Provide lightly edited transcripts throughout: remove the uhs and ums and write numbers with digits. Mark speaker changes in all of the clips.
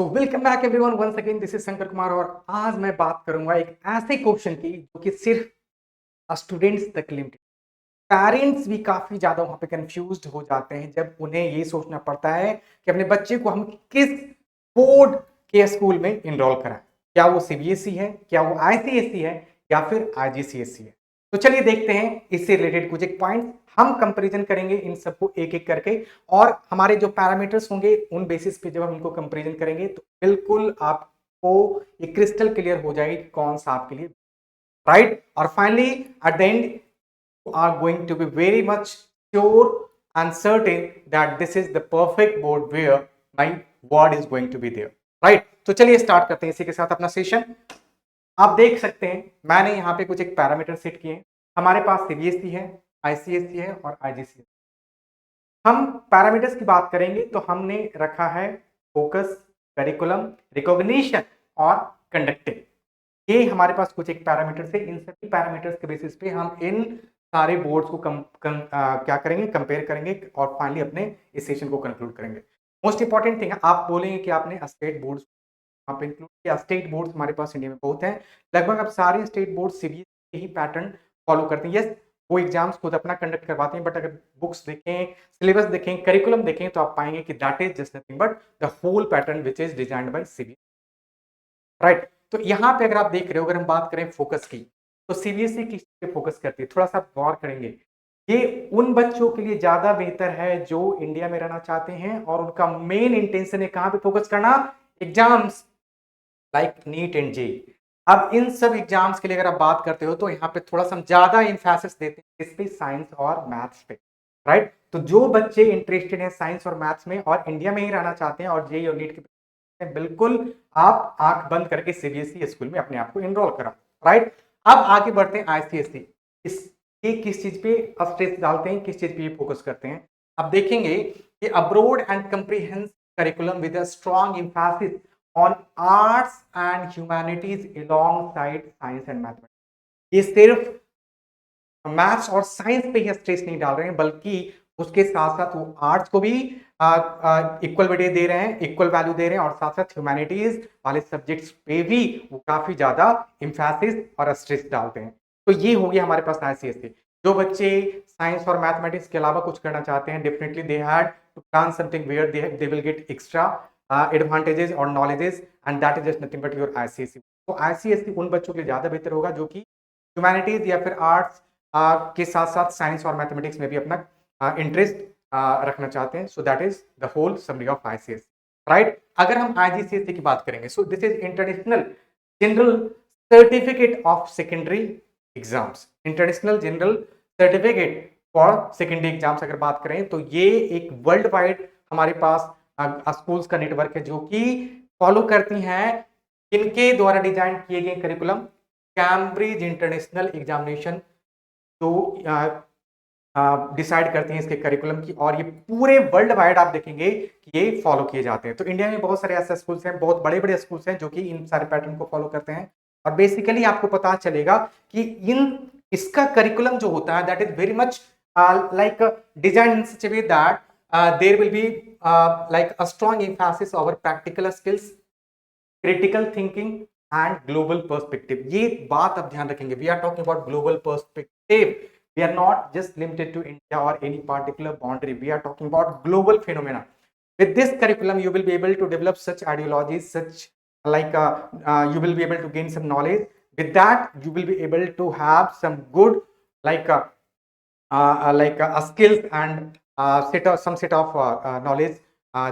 Speaker 1: तो welcome back everyone once again, this is Shankar Kumar और आज मैं बात करूंगा एक ऐसे क्वेश्चन की जो कि सिर्फ स्टूडेंट्स तक लिमिटेड। पेरेंट्स भी काफी ज्यादा वहां पे कंफ्यूज्ड हो जाते हैं जब उन्हें ये सोचना पड़ता है कि अपने बच्चे को हम किस बोर्ड के स्कूल में इनरोल कराएं। क्या वो सीबीएसई है, क्या वो आईसीएसई है, या फिर आईजीसीएसई है। तो चलिए देखते हैं इससे रिलेटेड कुछ एक पॉइंट हम कंपैरिजन करेंगे इन सबको एक एक करके, और हमारे जो पैरामीटर्स होंगे उन बेसिस पे जब हम इनको कंपैरिजन करेंगे तो बिल्कुल आपको ये क्रिस्टल क्लियर हो जाएगी कौन सा आपके लिए राइट। और finally at the end you are going to be very much sure and certain that this is the perfect board where my word is going to be there, right? तो चलिए start करते हैं इसी के साथ अपना session. आप देख सकते हैं मैंने यहाँ पे कुछ एक पैरामीटर सेट किए हैं। हमारे पास सीबीएसई है, आईसीएसई है और आईजीसीएसई। हम पैरामीटर्स की बात करेंगे तो हमने रखा है फोकस, करिकुलम, रिकॉग्निशन और कंडक्टिंग। ये हमारे पास कुछ एक पैरामीटर्स है। इन सभी पैरामीटर्स के बेसिस पे हम इन सारे बोर्ड्स को क्या करेंगे, कंपेयर करेंगे और फाइनली अपने इस सेशन को कंक्लूड करेंगे। मोस्ट इंपॉर्टेंट थिंग है, आप बोलेंगे कि आपने स्टेट बोर्ड्स वहाँ पे इंक्लूड किया। स्टेट बोर्ड्स हमारे पास इंडिया में बहुत हैं, लगभग अब सारे स्टेट बोर्ड सीबीएसई ही पैटर्न फॉलो करते हैं। यस, वो एग्जाम्स खुद अपना कंडक्ट करवाते हैं, बट अगर बुक्स देखें, सिलेबस देखें, करिकुलम देखें तो आप पाएंगे कि that is just nothing but the whole pattern which is designed by CBSE, right. तो यहाँ पे अगर आप देख रहे हो, अगर हम बात करें फोकस की, तो सीबीएसई किस पे फोकस करती है, थोड़ा सा गौर करेंगे। ये उन बच्चों के लिए ज्यादा बेहतर है जो इंडिया में रहना चाहते हैं और उनका मेन इंटेंशन है कहाँ पे फोकस करना, एग्जाम्स लाइक नीट एंड जे। अब इन सब एग्जाम्स के लिए अगर आप बात करते हो तो यहाँ पे थोड़ा सा ज्यादा इंफेसिस देते हैं इस पे, साइंस और मैथ्स पे, राइट। तो जो बच्चे इंटरेस्टेड हैं साइंस और मैथ्स में और इंडिया में ही रहना चाहते हैं और जे और नीट के, बिल्कुल आप आंख बंद करके सीबीएसई स्कूल में अपने आप को एनरोल करा, राइट। अब आगे बढ़ते हैं आईसीएसई। इस ये किस चीज पे स्ट्रेस डालते हैं, किस चीज पे ये फोकस करते हैं। अब देखेंगे कि abroad and comprehensive curriculum with a strong emphasis on arts and humanities alongside science and mathematics। ये सिर्फ मैथ्स और साइंस पे ही स्ट्रेस नहीं डाल रहे हैं, बल्कि उसके साथ साथ वो आर्ट्स को भी इक्वल वेटेज दे रहे हैं, इक्वल वैल्यू दे रहे हैं, और साथ साथ ह्यूमैनिटीज वाले सब्जेक्ट्स पे भी वो काफी ज्यादा इंफेसिस और स्ट्रेस डालते हैं। तो ये हो गया हमारे पास आईसीएसई। जो बच्चे साइंस और मैथमेटिक्स के अलावा कुछ करना चाहते हैं, definitely they had to plan something where they will get extra advantages और knowledges, and that is just nothing but your ICSE. तो आईसीएसई उन बच्चों के लिए ज्यादा बेहतर होगा जो कि ह्यूमैनिटीज या फिर आर्ट्स के साथ साथ साइंस और मैथमेटिक्स में भी अपना इंटरेस्ट रखना चाहते हैं। So that is the whole summary of ICSE, right. अगर हम आईजीसीएसई की बात करेंगे, so this is international general certificate of secondary exams. International general certificate for secondary exams अगर बात करें तो ये एक वर्ल्ड वाइड हमारे पास स्कूल्स का नेटवर्क है जो कि फॉलो करती हैं इनके द्वारा डिजाइन किए गए करिकुलम। कैम्ब्रिज इंटरनेशनल एग्जामिनेशन तो डिसाइड करती हैं इसके करिकुलम की, और ये पूरे वर्ल्ड वाइड आप देखेंगे कि ये फॉलो किए जाते हैं। तो इंडिया में बहुत सारे ऐसे स्कूल्स हैं, बहुत बड़े बड़े स्कूल्स हैं जो कि इन सारे पैटर्न को फॉलो करते हैं। और बेसिकली आपको पता चलेगा कि इसका करिकुलम जो होता है that is very much like design in such a way that there will be like a strong emphasis over practical skills, critical thinking and global perspective. ये बात आप ध्यान रखेंगे, we are talking about global perspective. We are not just limited to India or any particular boundary. We are talking about global phenomena. With this curriculum, you will be able to develop such ideologies, such like you will be able to gain some knowledge. With that, you will be able to have some good like skills and some set of knowledge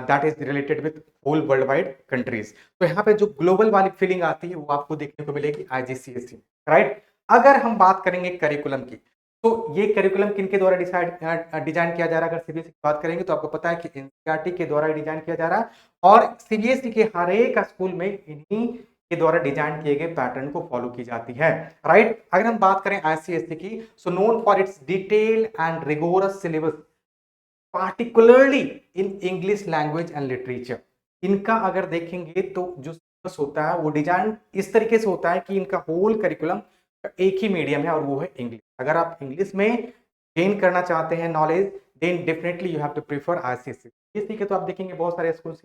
Speaker 1: that is related with whole worldwide countries। तो यहाँ पे जो global वाली feeling आती है वो आपको देखने को मिलेगी आईजीसीएसई, राइट। अगर हम बात करेंगे करिकुलम की, तो ये करिकुलम किनके द्वारा डिजाइन किया जा रहा है। अगर सीबीएसई की बात करेंगे तो आपको पता है कि एनसीईआरटी के द्वारा डिजाइन किया जा रहा है, और सीबीएसई के हर एक स्कूल में इन्हीं के द्वारा डिजाइन किए गए पैटर्न को फॉलो की जाती है, राइट। अगर हम बात करें आईसीएसई की, सो known for its detail and rigorous syllabus particularly in English language and literature. इनका अगर देखेंगे तो जो सिलेबस होता है वो डिजाइन इस तरीके से होता है कि इनका होल करिकुलम एक ही मीडियम है और वो है इंग्लिश। अगर आप इंग्लिश में गेन करना चाहते हैं knowledge, then definitely you have to prefer ICSE. इसी के तो आप देखेंगे बहुत सारे स्कूल्स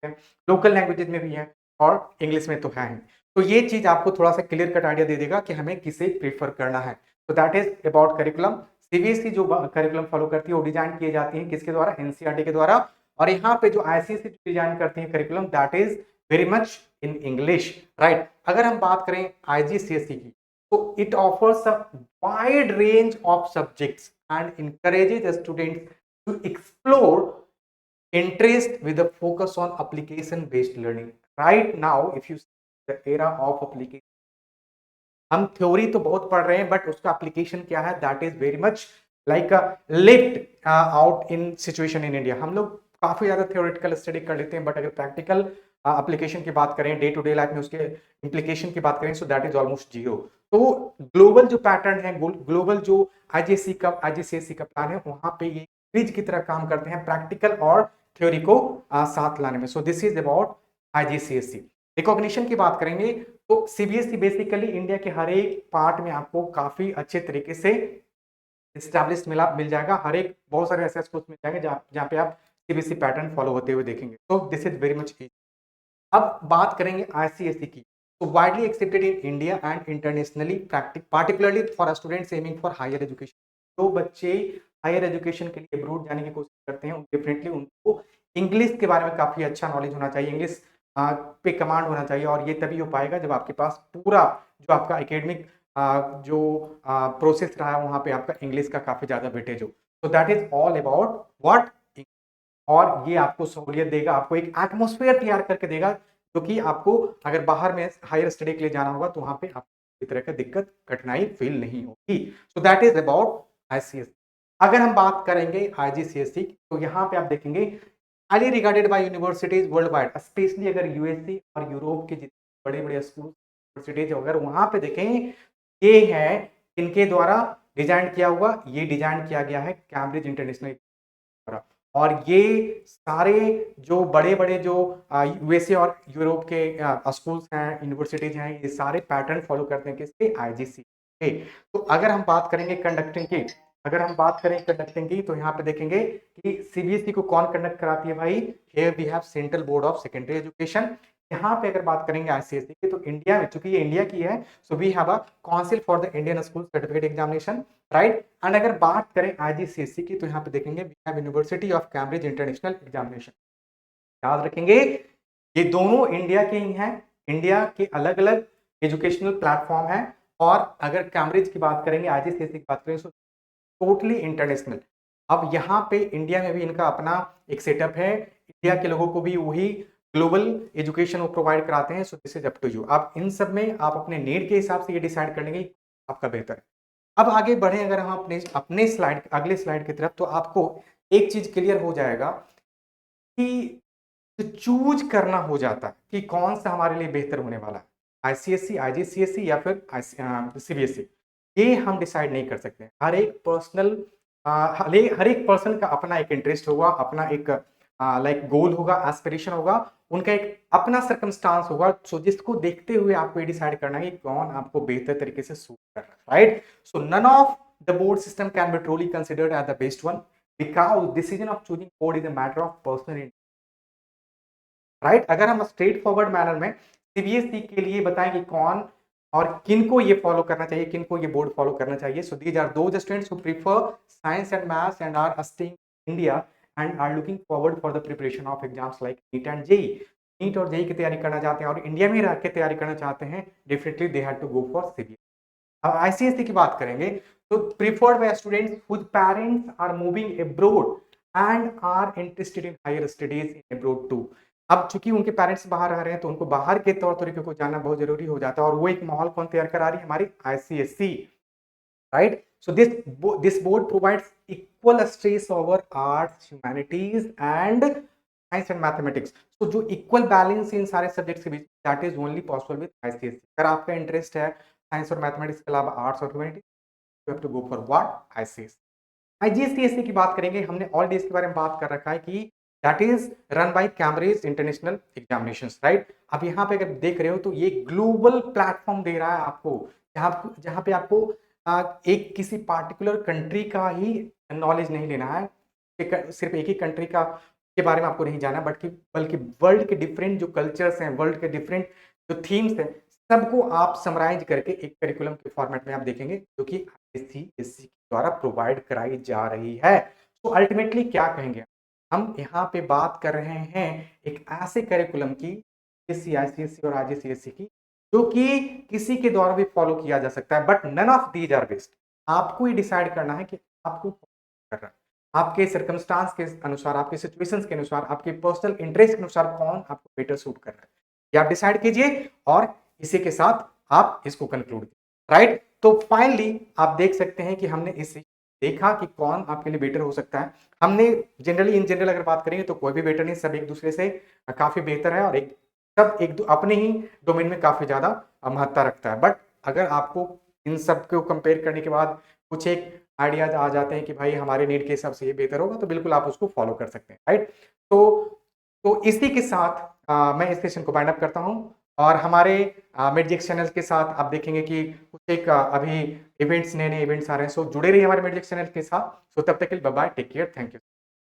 Speaker 1: है, लोकल लैंग्वेजेस में भी है और इंग्लिश में तो है ही। तो ये चीज़ आपको थोड़ा-सा क्लियर कट आइडिया दे देगा कि हमें किसे प्रेफ़र करना है। तो that is about curriculum. CBSE जो करिकुलम फॉलो करती है वो डिज़ाइन किए जाती है किसके द्वारा? एनसीईआरटी के द्वारा। और यहाँ पे जो आईसीएसई डिज़ाइन करती है curriculum that is very much in English, right? अगर हम बात करें आईजीसीएसई की, तो it offers a wide range of subjects and encourages the students to explore interest with a focus on application based learning. Right now if you see the era of application, हम theory तो बहुत पढ़ रहे हैं but उसका application क्या है? That is very much like lift out in situation in India. हम लोग काफी ज्यादा थ्योरेटिकल स्टडी कर लेते हैं बट अगर प्रैक्टिकल एप्लीकेशन की बात करें, डे टू डे लाइफ में उसके इम्प्लीकेशन की बात करें, सो दैट इज ऑलमोस्ट जीरो। तो ग्लोबल जो पैटर्न है, ग्लोबल जो आईजीसीएसई का प्लान है, वहां पे ये ब्रिज की तरह काम करते हैं प्रैक्टिकल और थ्योरी को साथ लाने में। So this is about IGCSE. Recognition की बात करेंगे तो सीबीएसई बेसिकली इंडिया के हर एक पार्ट में आपको काफी अच्छे तरीके से एस्टैब्लिश मिल जाएगा। हर एक बहुत सारे ऐसे स्कूल्स मिल जाएंगे जहाँ पे आप सीबीएसई पैटर्न फॉलो होते हुए देखेंगे। तो this is very much easy. अब बात करेंगे आईसीएसई की। तो widely accepted in India and internationally particularly for students aiming for higher education. जो बच्चे हायर एजुकेशन के लिए अब्रॉड जाने की कोशिश करते हैं डेफिनेटली उनको इंग्लिश के बारे में काफी अच्छा नॉलेज होना चाहिए, इंग्लिश पे कमांड होना चाहिए। और ये तभी हो पाएगा जब आपके पास पूरा जो आपका एकेडमिक जो प्रोसेस रहा है वहां पे आपका इंग्लिश का काफी ज्यादा वेटेज हो। तो that is all about what. और ये आपको सहूलियत देगा, आपको एक एटमोस्फेयर तैयार करके देगा जो कि आपको अगर बाहर में हायर स्टडी के लिए जाना होगा तो वहां पे आपको किसी तरह का दिक्कत कठिनाई फील नहीं होगी। सो दैट इज अबाउट आईसीएसई। अगर हम बात करेंगे आईजीसीएसई तो यहाँ पे आप देखेंगे highly regarded by universities world wide, specially अगर यूएसए और यूरोप के जितने बड़े बड़े स्कूल यूनिवर्सिटीज अगर वहां पे देखें, ये है इनके द्वारा डिजाइन किया हुआ, ये डिजाइन किया गया है कैम्ब्रिज इंटरनेशनल द्वारा। और ये सारे जो बड़े-बड़े जो यूएसए और यूरोप के स्कूल्स हैं, यूनिवर्सिटीज हैं, ये सारे पैटर्न फॉलो करते हैं किसके? आईजीसी के। तो अगर हम बात करेंगे कंडक्टिंग की, तो यहाँ पे देखेंगे कि सीबीएसई को कौन कंडक्ट कराती है भाई? Here we have central board of secondary education. यहाँ पे अगर बात करेंगे आईसीएसई की तो इंडिया में, चूंकि ये इंडिया की है, so we have a council for the Indian school certificate examination, right. And अगर बात करें आईजीसीएसई की तो यहाँ पे देखेंगे we have university of Cambridge international examination. याद रखेंगे ये दोनों इंडिया के ही हैं, इंडिया के अलग अलग एजुकेशनल प्लेटफॉर्म है। और अगर कैम्ब्रिज की बात करेंगे, आईजीसीएसई की बात करेंगे तो टोटली इंटरनेशनल। अब यहाँ पे इंडिया में भी इनका अपना एक सेटअप है, इंडिया के लोगों को भी वही ग्लोबल एजुकेशन वो प्रोवाइड कराते हैं। So this is up to you, आप इन सब में आप अपने नीड के हिसाब से ये डिसाइड कर लेंगे आपका बेहतर है। अब आगे बढ़े अगर हम अपने अपने स्लाइड अगले स्लाइड की तरफ, तो आपको एक चीज क्लियर हो जाएगा कि चूज करना हो जाता है कि कौन सा हमारे लिए बेहतर होने वाला है, आईसीएसई, आईजीसीएसई या फिर सीबीएसई। ये हम डिसाइड नहीं कर सकते। हर एक पर्सनल हर एक पर्सन का अपना एक इंटरेस्ट होगा, अपना एक लाइक गोल होगा, एस्पिरेशन होगा, उनका एक अपना सर्कमस्टांस होगा। सो जिसको देखते हुए आपको ये डिसाइड करना है कि कौन आपको बेहतर तरीके से सूट कर रहा है, right. So none of the board system can be truly considered as the best one because decision of choosing board is a matter of personal, right. अगर हम स्ट्रेट फॉरवर्ड मैनर में सीबीएसई के लिए बताएं कि कौन और किनको ये फॉलो करना चाहिए, किनको ये बोर्ड फॉलो करना चाहिए, so these are those students who prefer science and maths and are staying India and are looking forward for the preparation of exams like NEET and JEE. NEET और JEE की तैयारी करना चाहते हैं और India में रह के तैयारी करना चाहते हैं, definitely they have to go for CBSE. अब आईसीएसई की बात करेंगे तो preferred by students whose parents are moving abroad and are interested in higher studies in abroad too। अब चूंकि उनके पेरेंट्स बाहर रह रहे हैं तो उनको बाहर के तौर तरीके को जानना बहुत जरूरी हो जाता है, और वो एक माहौल कौन तैयार करा रही है? हमारी ICSE, right. So this board provides equal stress over arts, humanities and science and mathematics. तो जो इक्वल बैलेंस इन सारे सब्जेक्ट्स के बीच, that is only possible with ICSE. अगर आपका इंटरेस्ट है साइंस और मैथमेटिक्स के अलावा आर्ट्स और humanities, you have to go for what? ICSE. IGCSE की बात करेंगे, हमने ऑल डेज के बारे में बात कर रखा है कि that is run by Cambridge international examinations, right. अब यहाँ पे अगर देख रहे हो तो ये ग्लोबल प्लेटफॉर्म दे रहा है आपको, जहाँ पे आपको एक किसी पार्टिकुलर कंट्री का ही नॉलेज नहीं लेना है, सिर्फ एक ही कंट्री का के बारे में आपको नहीं जाना, बल्कि वर्ल्ड के डिफरेंट जो कल्चर्स हैं, वर्ल्ड के डिफरेंट जो थीम्स हैं, सबको आप समराइज करके एक करिकुलम के फॉर्मेट में आप देखेंगे जो कि आईसीएसई द्वारा प्रोवाइड कराई जा रही है। तो अल्टीमेटली क्या कहेंगे, हम यहाँ पे बात कर रहे हैं एक ऐसे करिकुलम की, आईसीएसई और आईजीसीएसई की, जो कि किसी के द्वारा भी फॉलो किया जा सकता है, but none of these are best. आपको ही डिसाइड करना है कि आपको कर रहा है, आपके सर्कमस्टांस के अनुसार, आपके सिचुएशंस के अनुसार, आपके पर्सनल इंटरेस्ट के अनुसार कौन आपको बेटर सूट कर रहा है, ये आप डिसाइड कीजिए और इसी के साथ आप इसको कंक्लूड कीजिए, राइट। तो फाइनली आप देख सकते हैं कि हमने इसे देखा कि कौन आपके लिए बेटर हो सकता है। हमने जनरली इन जनरल अगर बात करेंगे तो कोई भी बेटर नहीं, सब एक दूसरे से काफी बेहतर है और सब अपने ही डोमेन में काफी ज्यादा महत्ता रखता है। बट अगर आपको इन सब को कंपेयर करने के बाद कुछ एक आइडियाज आ जाते हैं कि भाई हमारे नीड के हिसाब से ये बेहतर होगा, तो बिल्कुल आप उसको फॉलो कर सकते हैं, राइट। तो इसी के साथ मैं इस सेशन को वाइंड अप करता हूं और हमारे मिडजिक्स चैनल के साथ आप देखेंगे कि कुछ एक अभी इवेंट्स, नए नए इवेंट्स आ रहे हैं, सो जुड़े रहिए हमारे मिडजिक्स चैनल के साथ। सो तब तक के लिए bye bye, take care, thank you.